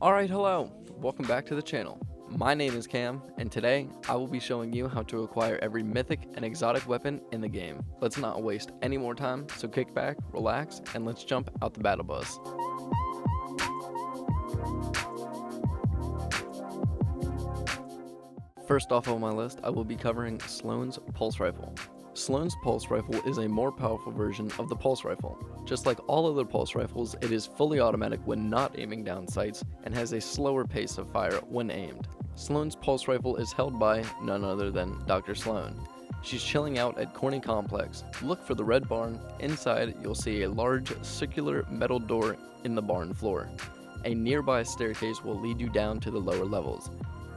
Alright, hello, welcome back to the channel. My name is Cam, and today I will be showing you how to acquire every mythic and exotic weapon in the game. Let's not waste any more time, so kick back, relax, and let's jump out the battle bus. First off on my list, I will be covering Sloan's Pulse Rifle. Sloan's Pulse Rifle is a more powerful version of the Pulse Rifle. Just like all other Pulse Rifles, it is fully automatic when not aiming down sights and has a slower pace of fire when aimed. Sloan's Pulse Rifle is held by none other than Dr. Sloan. She's chilling out at Corny Complex. Look for the red barn. Inside, you'll see a large circular metal door in the barn floor. A nearby staircase will lead you down to the lower levels,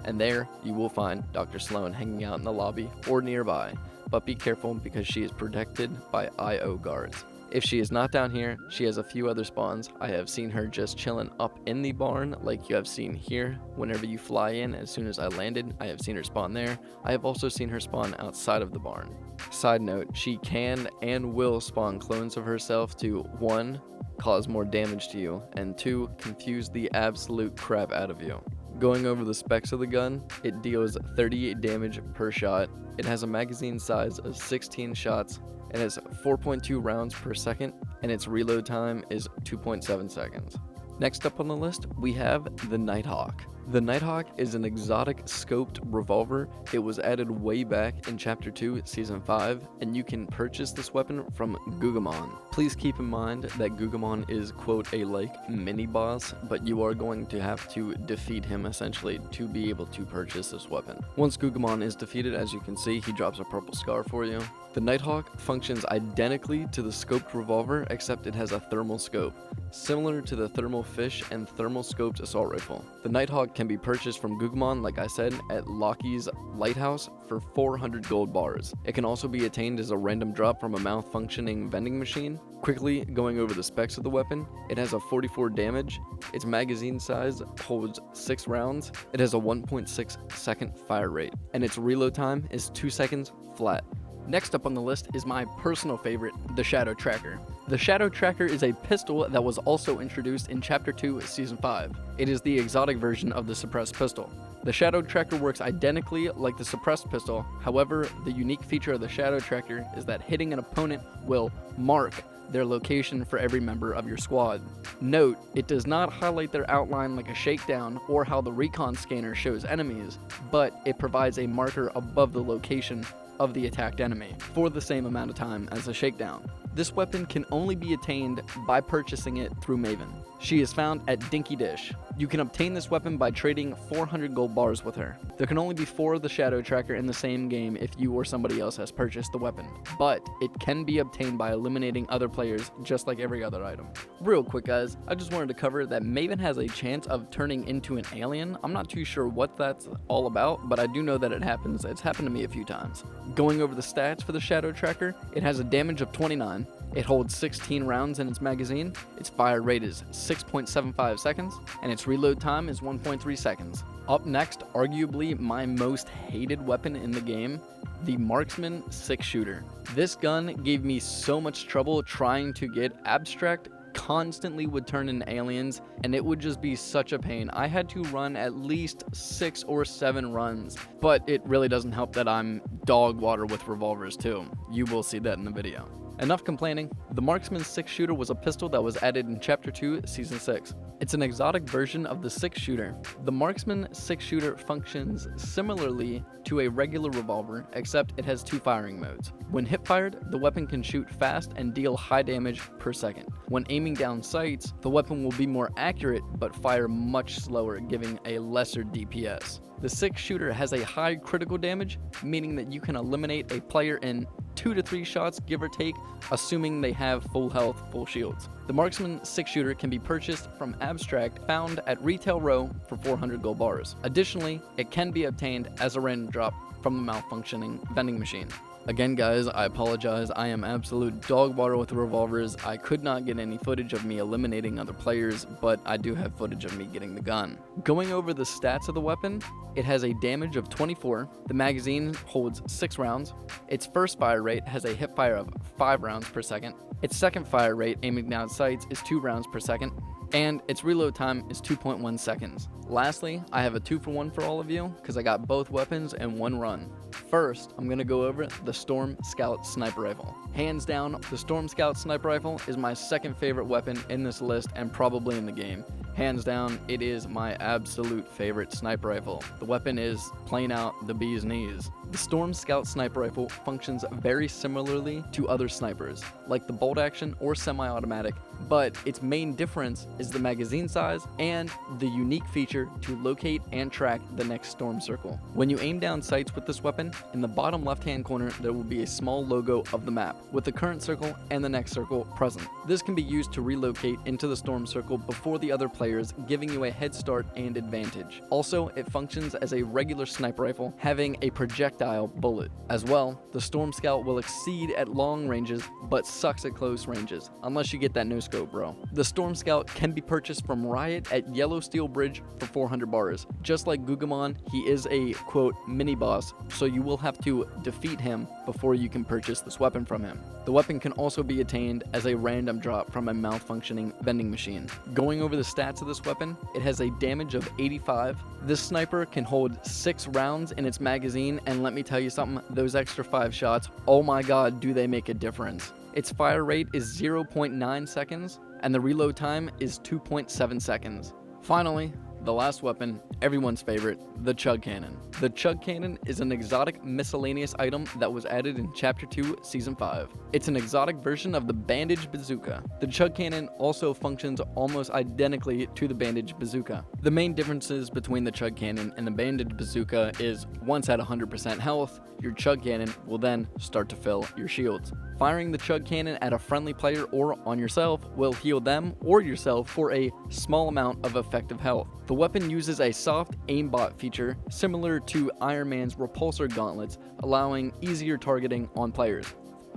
and there you will find Dr. Sloan hanging out in the lobby or nearby. But be careful because she is protected by IO guards. If she is not down here, she has a few other spawns. I have seen her just chilling up in the barn like you have seen here. Whenever you fly in, as soon as I landed, I have seen her spawn there. I have also seen her spawn outside of the barn. Side note, she can and will spawn clones of herself to 1. Cause more damage to you, and 2. Confuse the absolute crap out of you. Going over the specs of the gun, it deals 38 damage per shot. It has a magazine size of 16 shots. It has 4.2 rounds per second, and its reload time is 2.7 seconds. Next up on the list, we have the Nighthawk. The Nighthawk is an exotic scoped revolver. It was added way back in Chapter 2, Season 5, and you can purchase this weapon from Gugamon. Please keep in mind that Gugamon is, quote, a mini-boss, but you are going to have to defeat him, essentially, to be able to purchase this weapon. Once Gugamon is defeated, as you can see, he drops a purple scar for you. The Nighthawk functions identically to the scoped revolver, except it has a thermal scope, similar to the thermal fish and thermal scoped assault rifle. The Nighthawk can be purchased from Gugamon, like I said, at Lockie's Lighthouse for 400 gold bars. It can also be attained as a random drop from a malfunctioning vending machine. Quickly going over the specs of the weapon, it has a 44 damage, its magazine size holds 6 rounds, it has a 1.6 second fire rate, and its reload time is 2 seconds flat. Next up on the list is my personal favorite, the Shadow Tracker. The Shadow Tracker is a pistol that was also introduced in Chapter 2, Season 5. It is the exotic version of the suppressed pistol. The Shadow Tracker works identically like the suppressed pistol. However, the unique feature of the Shadow Tracker is that hitting an opponent will mark their location for every member of your squad. Note, it does not highlight their outline like a shakedown or how the recon scanner shows enemies, but it provides a marker above the location of the attacked enemy for the same amount of time as a shakedown. This weapon can only be attained by purchasing it through Maven. She is found at Dinky Dish. You can obtain this weapon by trading 400 gold bars with her. There can only be 4 of the Shadow Tracker in the same game if you or somebody else has purchased the weapon, but it can be obtained by eliminating other players just like every other item. Real quick guys, I just wanted to cover that Maven has a chance of turning into an alien. I'm not too sure what that's all about, but I do know that it happens. It's happened to me a few times. Going over the stats for the Shadow Tracker, it has a damage of 29. It holds 16 rounds in its magazine, its fire rate is 6.75 seconds, and its reload time is 1.3 seconds. Up next, arguably my most hated weapon in the game, the Marksman 6-shooter. This gun gave me so much trouble trying to get abstract, constantly would turn into aliens, and it would just be such a pain. I had to run at least 6 or 7 runs, but it really doesn't help that I'm dog water with revolvers too. You will see that in the video. Enough complaining. The Marksman 6-shooter was a pistol that was added in Chapter 2, Season 6. It's an exotic version of the 6-shooter. The Marksman 6-shooter functions similarly to a regular revolver, except it has 2 firing modes. When hip-fired, the weapon can shoot fast and deal high damage per second. When aiming down sights, the weapon will be more accurate but fire much slower, giving a lesser DPS. The 6-shooter has a high critical damage, meaning that you can eliminate a player in 2 to 3 shots, give or take, assuming they have full health, full shields. The Marksman 6-shooter can be purchased from Abstract, found at Retail Row for 400 gold bars. Additionally, it can be obtained as a random drop from the malfunctioning vending machine. Again guys, I apologize, I am absolute dog water with revolvers. I could not get any footage of me eliminating other players, but I do have footage of me getting the gun. Going over the stats of the weapon, it has a damage of 24, the magazine holds 6 rounds, its first fire rate has a hip fire of 5 rounds per second, its second fire rate aiming down sights is 2 rounds per second, and its reload time is 2.1 seconds. Lastly, I have a 2-for-1 for all of you because I got both weapons in one run. First, I'm going to go over the Storm Scout Sniper Rifle. Hands down, the Storm Scout Sniper Rifle is my second favorite weapon in this list and probably in the game. Hands down, it is my absolute favorite sniper rifle. The weapon is plain out the bee's knees. The Storm Scout Sniper Rifle functions very similarly to other snipers, like the bolt action or semi-automatic, but its main difference is the magazine size and the unique feature to locate and track the next storm circle. When you aim down sights with this weapon, in the bottom left-hand corner there will be a small logo of the map, with the current circle and the next circle present. This can be used to relocate into the storm circle before the other players, giving you a head start and advantage. Also, it functions as a regular sniper rifle, having a projectile bullet. As well, the Storm Scout will exceed at long ranges, but sucks at close ranges, unless you get that no-scope, bro. The Storm Scout can be purchased from Riot at Yellow Steel Bridge for 400 bars. Just like Gugamon, he is a, quote, mini-boss, so you will have to defeat him before you can purchase this weapon from him. The weapon can also be attained as a random drop from a malfunctioning vending machine. Going over the stats of this weapon, it has a damage of 85. This sniper can hold 6 rounds in its magazine, and let me tell you something, those extra 5 shots, oh my god, do they make a difference. Its fire rate is 0.9 seconds, and the reload time is 2.7 seconds. Finally, the last weapon, everyone's favorite, the Chug Cannon. The Chug Cannon is an exotic miscellaneous item that was added in Chapter 2, Season 5. It's an exotic version of the Bandage Bazooka. The Chug Cannon also functions almost identically to the Bandage Bazooka. The main differences between the Chug Cannon and the Bandage Bazooka is once at 100% health, your Chug Cannon will then start to fill your shields. Firing the Chug Cannon at a friendly player or on yourself will heal them or yourself for a small amount of effective health. The weapon uses a soft aimbot feature similar to Iron Man's repulsor gauntlets, allowing easier targeting on players.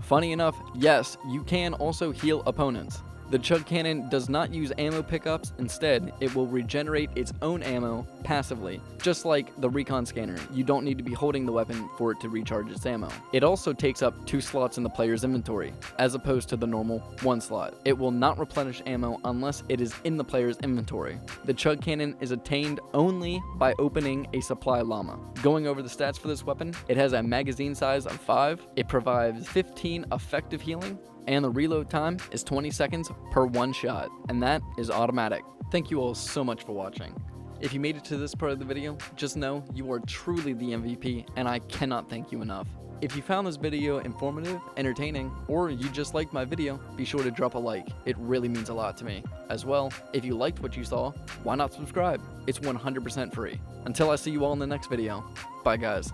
Funny enough, yes, you can also heal opponents. The Chug Cannon does not use ammo pickups. Instead, it will regenerate its own ammo passively. Just like the recon scanner, you don't need to be holding the weapon for it to recharge its ammo. It also takes up 2 slots in the player's inventory, as opposed to the normal 1 slot. It will not replenish ammo unless it is in the player's inventory. The Chug Cannon is attained only by opening a supply llama. Going over the stats for this weapon, it has a magazine size of 5, it provides 15 effective healing, and the reload time is 20 seconds per 1 shot, and that is automatic. Thank you all so much for watching. If you made it to this part of the video, just know you are truly the MVP, and I cannot thank you enough. If you found this video informative, entertaining, or you just liked my video, be sure to drop a like. It really means a lot to me. As well, if you liked what you saw, why not subscribe? It's 100% free. Until I see you all in the next video, bye guys.